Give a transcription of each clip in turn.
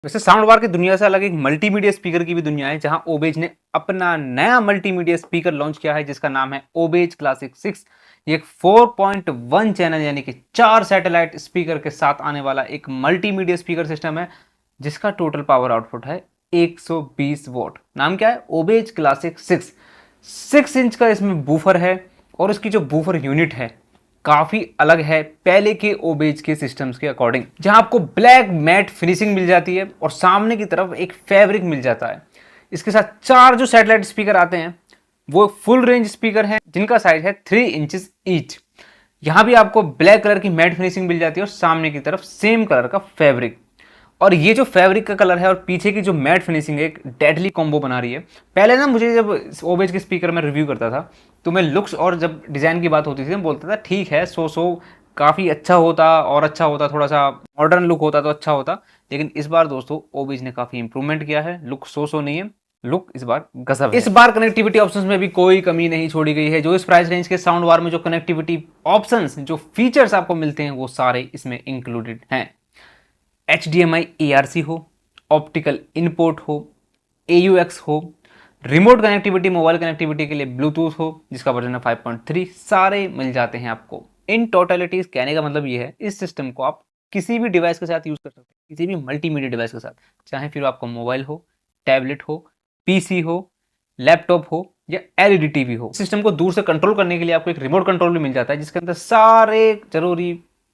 वैसे sound bar की दुनिया से अलग एक मल्टीमीडिया स्पीकर की भी दुनिया है, जहां ओबेज ने अपना नया मल्टीमीडिया स्पीकर लॉन्च किया है जिसका नाम है ओबेज क्लासिक 6। ये एक 4.1 चैनल यानी कि 4 सैटेलाइट स्पीकर के साथ आने वाला एक मल्टीमीडिया स्पीकर सिस्टम है जिसका टोटल पावर आउटपुट है 120 वोट। नाम क्या है? ओबेज क्लासिक 6 इंच का इसमें बूफर है और इसकी जो बूफर यूनिट है काफी अलग है पहले के ओबेज के सिस्टम्स के अकॉर्डिंग, जहां आपको ब्लैक मैट फिनिशिंग मिल जाती है और सामने की तरफ एक फैब्रिक मिल जाता है। इसके साथ 4 जो सैटेलाइट स्पीकर आते हैं वो फुल रेंज स्पीकर हैं जिनका साइज है 3 इंचेस ईच। यहां भी आपको ब्लैक कलर की मैट फिनिशिंग मिल जाती है और सामने की तरफ सेम कलर का फैब्रिक। और ये जो फैब्रिक का कलर है और पीछे की जो मैट फिनिशिंग है एक डेडली कॉम्बो बना रही है। पहले ना मुझे जब ओबेज के स्पीकर में रिव्यू करता था तो मैं लुक्स और जब डिज़ाइन की बात होती थी मैं बोलता था ठीक है, सो काफ़ी अच्छा होता और अच्छा होता, थोड़ा सा मॉडर्न लुक होता तो अच्छा होता। लेकिन इस बार दोस्तों ओबेज ने काफ़ी इंप्रूवमेंट किया है। लुक सो नहीं है, लुक इस बार गजब है। इस बार कनेक्टिविटी ऑप्शंस में भी कोई कमी नहीं छोड़ी गई है। जो इस प्राइस रेंज के साउंड बार में जो कनेक्टिविटी ऑप्शंस, जो फीचर्स आपको मिलते हैं वो सारे इसमें इंक्लूडेड हैं। HDMI ARC हो, ऑप्टिकल इनपुट हो, AUX हो, रिमोट कनेक्टिविटी, मोबाइल कनेक्टिविटी के लिए ब्लूटूथ हो जिसका वर्जन है 5.3, सारे मिल जाते हैं आपको। इन टोटलिटीज कहने का मतलब ये है इस सिस्टम को आप किसी भी डिवाइस के साथ यूज कर सकते हैं, किसी भी मल्टीमीडिया डिवाइस के साथ, चाहे फिर आपका मोबाइल हो, टैबलेट हो, PC हो, लैपटॉप हो या LED TV हो। सिस्टम को दूर से कंट्रोल करने के लिए आपको एक रिमोट कंट्रोल भी मिल जाता है जिसके अंदर सारे जरूरी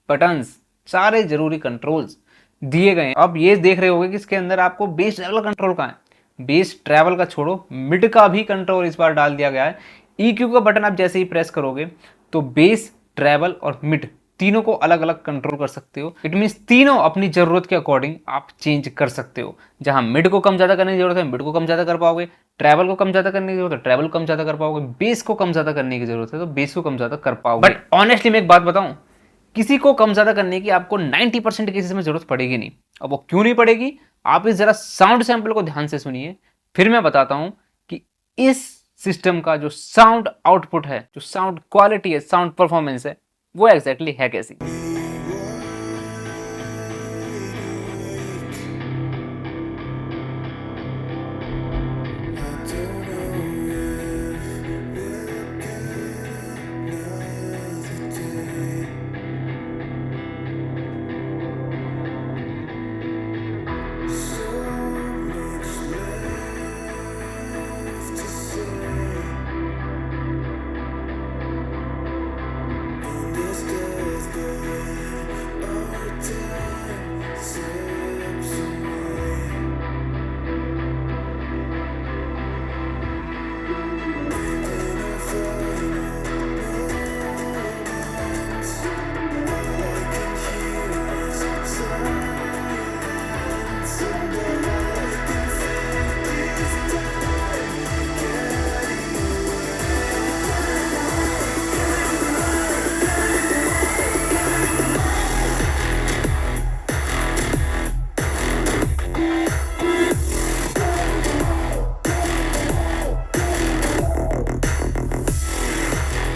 बटन्स, सारे जरूरी कंट्रोल्स दिए गए हैं। अब ये देख रहे होंगे कि इसके अंदर आपको बेस ट्रैवल कंट्रोल कहाँ है। बेस ट्रैवल का छोड़ो, मिड का भी कंट्रोल इस बार डाल दिया गया है। EQ का बटन आप जैसे ही प्रेस करोगे तो बेस, ट्रैवल और मिड तीनों को अलग अलग कंट्रोल कर सकते हो। इट मीन्स तीनों अपनी जरूरत के अकॉर्डिंग आप चेंज कर सकते हो। जहां मिड को कम ज्यादा करने की जरूरत है मिड को कम ज्यादा कर पाओगे, ट्रैवल को कम ज्यादा करने की जरूरत है ट्रैवल को कम ज्यादा कर पाओगे, बेस को कम ज्यादा करने की जरूरत है तो बेस को कम ज्यादा कर पाओगे। बट ऑनेस्टली मैं एक बात बताऊं, किसी को कम ज्यादा करने की आपको 90% केसेस में जरूरत पड़ेगी नहीं। अब वो क्यों नहीं पड़ेगी, आप इस जरा साउंड सैंपल को ध्यान से सुनिए, फिर मैं बताता हूं कि इस सिस्टम का जो साउंड आउटपुट है, जो साउंड क्वालिटी है, साउंड परफॉर्मेंस है, वो एग्जैक्टली है कैसी।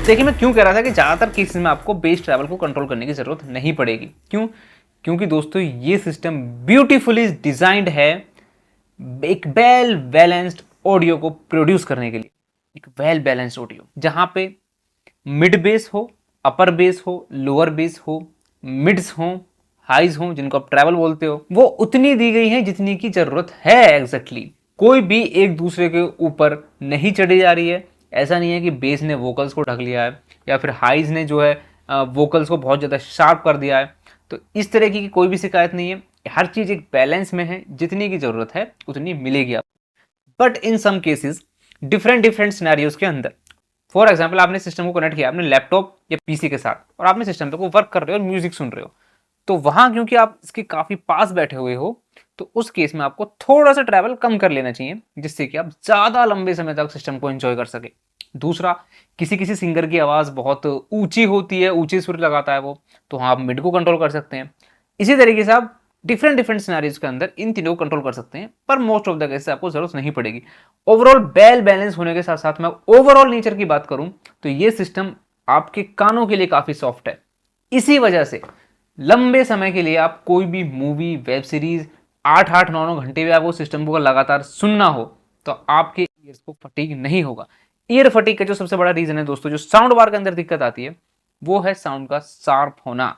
देखिए मैं क्यों कह रहा था कि ज़्यादातर केसेस में आपको बेस ट्रैवल को कंट्रोल करने की ज़रूरत नहीं पड़ेगी। क्यों? क्योंकि दोस्तों ये सिस्टम ब्यूटीफुली डिजाइंड है एक वेल बैलेंस्ड ऑडियो को प्रोड्यूस करने के लिए। एक वेल बैलेंस्ड ऑडियो जहां पे मिड बेस हो, अपर बेस हो, लोअर बेस हो, मिड्स हो, हाइज हो, जिनको आप ट्रैवल बोलते हो, वो उतनी दी गई है जितनी की जरूरत है एग्जैक्टली। कोई भी एक दूसरे के ऊपर नहीं चढ़ी जा रही है। ऐसा नहीं है कि बेस ने वोकल्स को ढक लिया है या फिर हाइज ने जो है वोकल्स को बहुत ज़्यादा शार्प कर दिया है। तो इस तरह की कोई भी शिकायत नहीं है। हर चीज़ एक बैलेंस में है, जितनी की ज़रूरत है उतनी मिलेगी आपको। But in some cases different scenarios के अंदर, फॉर एग्जाम्पल आपने सिस्टम को कनेक्ट किया अपने लैपटॉप या PC के साथ और आपने सिस्टम पे को वर्क कर रहे हो और म्यूजिक सुन रहे हो, तो वहां क्योंकि आप इसके काफ़ी पास बैठे हुए हो तो उस केस में आपको थोड़ा सा ट्रैवल कम कर लेना चाहिए जिससे कि आप ज़्यादा लंबे समय तक सिस्टम को एंजॉय कर सके। दूसरा, किसी किसी सिंगर की आवाज़ बहुत ऊंची होती है, ऊंची सुर लगाता है वो, तो हाँ आप मिड को कंट्रोल कर सकते हैं। इसी तरीके से आप डिफरेंट सिनेरियोज के अंदर इन तीनों को कंट्रोल कर सकते हैं, पर मोस्ट ऑफ द केसेस आपको जरूरत नहीं पड़ेगी। ओवरऑल वेल बैलेंस होने के साथ साथ मैं ओवरऑल नेचर की बात करूं तो ये सिस्टम आपके कानों के लिए काफ़ी सॉफ्ट है। इसी वजह से लंबे समय के लिए आप कोई भी मूवी, वेब सीरीज, 8-8 9-9 घंटे भी आपको सिस्टम को लगातार सुनना हो तो आपके ईयर्स को फटीग नहीं होगा। ईयर फटीग का जो सबसे बड़ा रीजन है दोस्तों, जो साउंड बार के अंदर दिक्कत आती है वो है साउंड का शार्प होना,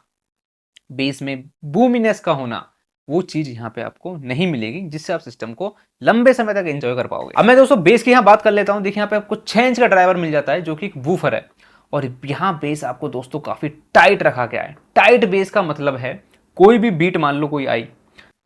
बेस में बूमीनेस का होना। वो चीज यहाँ पे आपको नहीं मिलेगी जिससे आप सिस्टम को लंबे समय तक एंजॉय कर पाओगे। अब मैं दोस्तों बेस की यहाँ बात कर लेता हूँ। देखिए यहाँ पे आपको 6 इंच का ड्राइवर मिल जाता है जो कि एक वूफर है, और यहाँ बेस आपको दोस्तों काफी टाइट रखा गया है। टाइट बेस का मतलब है कोई भी बीट मान लो कोई आई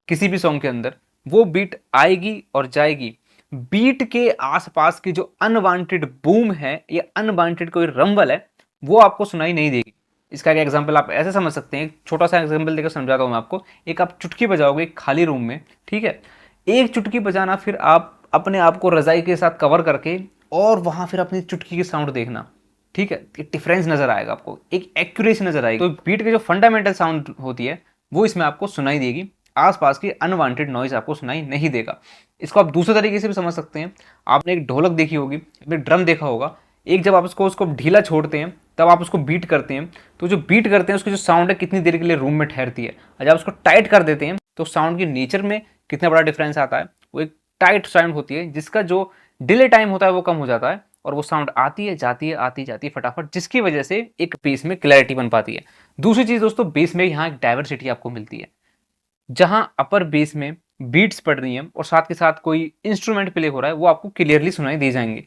किसी भी सॉन्ग के अंदर, वो बीट आएगी और जाएगी, बीट के आसपास की जो अनवांटेड बूम है या अनवांटेड कोई रंबल है वो आपको सुनाई नहीं देगी। इसका एक एग्जांपल आप ऐसे समझ सकते हैं, एक छोटा सा एग्जांपल देकर समझाता हूँ मैं आपको। एक आप चुटकी बजाओगे एक खाली रूम में, ठीक है, एक चुटकी बजाना, फिर आप अपने आप को रजाई के साथ कवर करके और वहां फिर अपनी चुटकी की साउंड देखना, ठीक है, एक डिफरेंस नजर आएगा आपको, एक एक्यूरेसी नजर आएगी। तो बीट की जो फंडामेंटल साउंड होती है वो इसमें आपको सुनाई देगी, आसपास की अनवांटेड नॉइज आपको सुनाई नहीं देगा। इसको आप दूसरे तरीके से भी समझ सकते हैं। आपने एक ढोलक देखी होगी, एक ड्रम देखा होगा, एक जब आप उसको ढीला छोड़ते हैं तब आप उसको बीट करते हैं, तो जो बीट करते हैं उसकी जो साउंड है कितनी देर के लिए रूम में ठहरती है, और जब उसको टाइट कर देते हैं तो साउंड की नेचर में कितना बड़ा डिफरेंस आता है। वो एक टाइट साउंड होती है जिसका जो डिले टाइम होता है वो कम हो जाता है, और वो साउंड आती है जाती है आती जाती है फटाफट, जिसकी वजह से एक बेस में क्लैरिटी बन पाती है। दूसरी चीज दोस्तों, बेस में यहाँ एक डाइवर्सिटी आपको मिलती है, जहां अपर बेस में बीट्स पड़ रही हैं और साथ के साथ कोई इंस्ट्रूमेंट प्ले हो रहा है वो आपको क्लियरली सुनाई दे जाएंगे।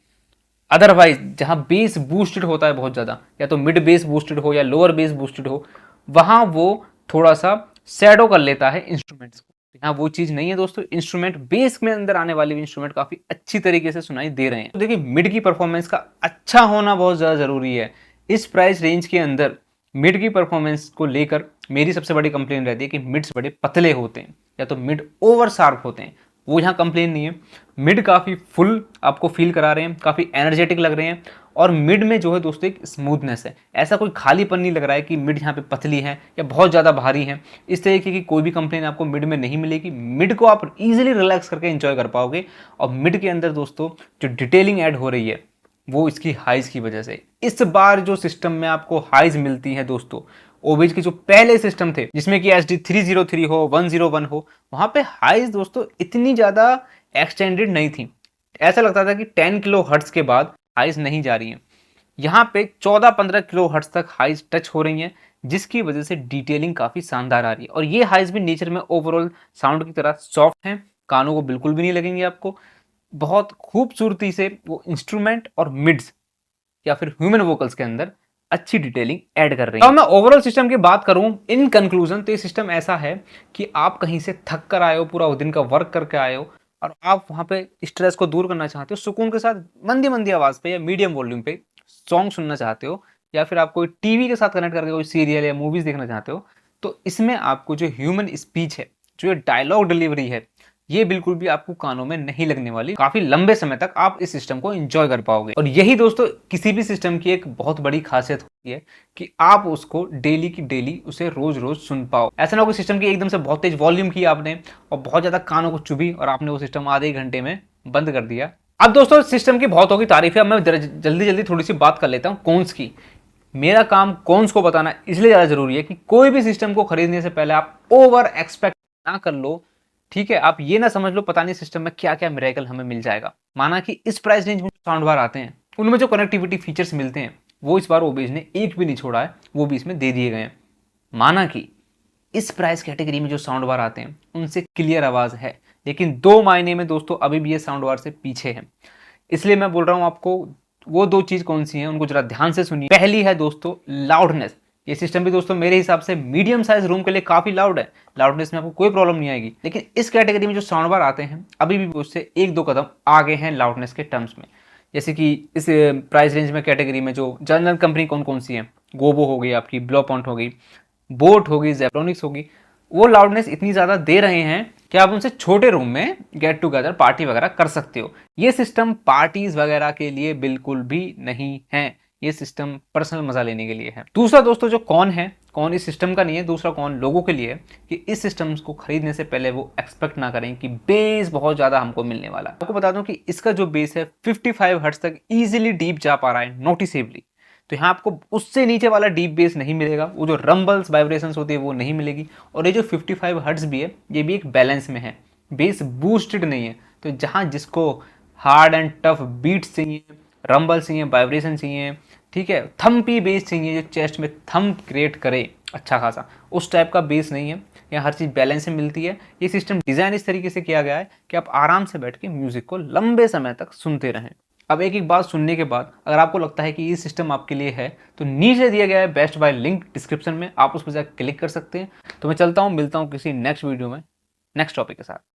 अदरवाइज जहां बेस बूस्टेड होता है बहुत ज्यादा, या तो मिड बेस बूस्टेड हो या लोअर बेस बूस्टेड हो, वहां वो थोड़ा सा शैडो कर लेता है इंस्ट्रूमेंट्स को। यहाँ वो चीज नहीं है दोस्तों, इंस्ट्रूमेंट बेस में अंदर आने वाले इंस्ट्रूमेंट काफी अच्छी तरीके से सुनाई दे रहे हैं। तो देखिए मिड की परफॉर्मेंस का अच्छा होना बहुत ज्यादा जरूरी है। इस प्राइस रेंज के अंदर मिड की परफॉर्मेंस को लेकर मेरी सबसे बड़ी कंप्लेन रहती है कि मिड्स बड़े पतले होते हैं या तो मिड ओवर शार्प होते हैं। वो यहाँ कंप्लेन नहीं है, मिड काफ़ी फुल आपको फील करा रहे हैं, काफ़ी एनर्जेटिक लग रहे हैं, और मिड में जो है दोस्तों एक स्मूथनेस है। ऐसा कोई खालीपन नहीं लग रहा है कि मिड यहाँ पे पतली है या बहुत ज़्यादा भारी है। इस तरीके की कोई भी कंप्लेन आपको मिड में नहीं मिलेगी। मिड को आप इजीली रिलैक्स करके एंजॉय कर पाओगे। और मिड के अंदर दोस्तों जो डिटेलिंग ऐड हो रही है वो इसकी हाइज की वजह से। इस बार जो सिस्टम में आपको हाइज मिलती है दोस्तों, ओबेज के जो पहले सिस्टम थे जिसमें कि HD 303 हो 101 हो, वहां पे हाइज दोस्तों इतनी ज्यादा एक्सटेंडेड नहीं थी। ऐसा लगता था कि 10 किलो हर्ट्ज के बाद हाइज नहीं जा रही है। यहाँ पे 14-15 किलो हर्ट्ज तक हाइज टच हो रही हैं, जिसकी वजह से डिटेलिंग काफी शानदार आ रही है। और ये हाइज भी नेचर में ओवरऑल साउंड की तरह सॉफ्ट हैं, कानों को बिल्कुल भी नहीं लगेंगे आपको। बहुत खूबसूरती से वो इंस्ट्रूमेंट और मिड्स या फिर ह्यूमन वोकल्स के अंदर अच्छी डिटेलिंग ऐड कर रही है। अब मैं ओवरऑल सिस्टम की बात करूं इन कंक्लूजन, तो ये सिस्टम ऐसा है कि आप कहीं से थक कर आए हो, पूरा दिन का वर्क करके आए हो, और आप वहां पे स्ट्रेस को दूर करना चाहते हो, सुकून के साथ मंदी मंदी आवाज पे या मीडियम वॉल्यूम पे सॉन्ग सुनना चाहते हो, या फिर आप कोई टीवी के साथ कनेक्ट करके कोई सीरियल या मूवीज देखना चाहते हो, तो इसमें आपको जो ह्यूमन स्पीच है, जो ये डायलॉग डिलीवरी है, ये बिल्कुल भी आपको कानों में नहीं लगने वाली। काफी लंबे समय तक आप इस सिस्टम को एंजॉय कर पाओगे। और यही दोस्तों किसी भी सिस्टम की एक बहुत बड़ी खासियत होती है कि आप उसको डेली की डेली उसे रोज रोज सुन पाओ। ऐसा ना हो कि सिस्टम की एकदम से बहुत तेज वॉल्यूम की आपने और बहुत ज्यादा कानों को चुभी और आपने वो सिस्टम आधे घंटे में बंद कर दिया। अब दोस्तों सिस्टम की बहुत होगी तारीफें, अब मैं जल्दी जल्दी थोड़ी सी बात कर लेता हूँ कॉन्स की। मेरा काम कॉन्स को बताना इसलिए ज्यादा जरूरी है कि कोई भी सिस्टम को खरीदने से पहले आप ओवर एक्सपेक्ट ना कर लो, ठीक है। आप ये ना समझ लो पता नहीं सिस्टम में क्या क्या मिरेकल हमें मिल जाएगा। माना कि इस प्राइस रेंज में साउंड बार आते हैं, उनमें जो कनेक्टिविटी फीचर्स मिलते हैं वो इस बार ओबेज ने एक भी नहीं छोड़ा है, वो भी इसमें दे दिए गए हैं। माना कि इस प्राइस कैटेगरी में जो साउंड बार आते हैं उनसे क्लियर आवाज है, लेकिन 2 मायने में दोस्तों अभी भी ये साउंड बार से पीछे है। इसलिए मैं बोल रहा हूं आपको वो 2 चीज कौन सी हैं उनको जरा ध्यान से सुनिए। पहली है दोस्तों लाउडनेस। ये सिस्टम भी दोस्तों मेरे हिसाब से मीडियम साइज रूम के लिए काफी लाउड है, लाउडनेस में आपको कोई प्रॉब्लम नहीं आएगी। लेकिन इस कैटेगरी में जो साउंड बार आते हैं अभी भी उससे 1-2 कदम आगे हैं लाउडनेस के टर्म्स में। जैसे कि इस प्राइस रेंज में कैटेगरी में जो जनरल कंपनी कौन कौन सी है, गोबो हो गई आपकी, ब्लो पॉइंट हो गई, बोट होगी, जेब्रोनिक्स होगी, वो लाउडनेस इतनी ज़्यादा दे रहे हैं कि आप उनसे छोटे रूम में गेट टुगेदर पार्टी वगैरह कर सकते हो। ये सिस्टम पार्टीज वगैरह के लिए बिल्कुल भी नहीं है, ये सिस्टम पर्सनल मजा लेने के लिए है। दूसरा दोस्तों जो कौन है, कौन इस सिस्टम का नहीं है, दूसरा कौन लोगों के लिए है कि इस सिस्टम को खरीदने से पहले वो एक्सपेक्ट ना करें कि बेस बहुत ज़्यादा हमको मिलने वाला है। आपको बता दूं कि इसका जो बेस है 55 हर्ट्ज तक इजीली डीप जा पा रहा है नोटिसेबली। तो यहाँ आपको उससे नीचे वाला डीप बेस नहीं मिलेगा, वो जो रंबल्स वाइब्रेशंस होती है वो नहीं मिलेगी। और ये जो 55 हर्ट्ज भी है ये भी एक बैलेंस में है, बेस बूस्टेड नहीं है। तो जहाँ जिसको हार्ड एंड टफ बीट्स चाहिए, रंबल चाहिए, वाइब्रेशन चाहिए, ठीक है, थम्पी बेस चाहिए जो चेस्ट में थम्प क्रिएट करे अच्छा खासा, उस टाइप का बेस नहीं है। यहाँ हर चीज़ बैलेंस में मिलती है। ये सिस्टम डिज़ाइन इस तरीके से किया गया है कि आप आराम से बैठ के म्यूज़िक को लंबे समय तक सुनते रहें। अब एक एक बात सुनने के बाद अगर आपको लगता है कि ये सिस्टम आपके लिए है तो नीचे दिया गया है बेस्ट बाय लिंक डिस्क्रिप्शन में, आप उस पर जाकर क्लिक कर सकते हैं। तो मैं चलता हूँ, मिलता हूँ किसी नेक्स्ट वीडियो में नेक्स्ट टॉपिक के साथ।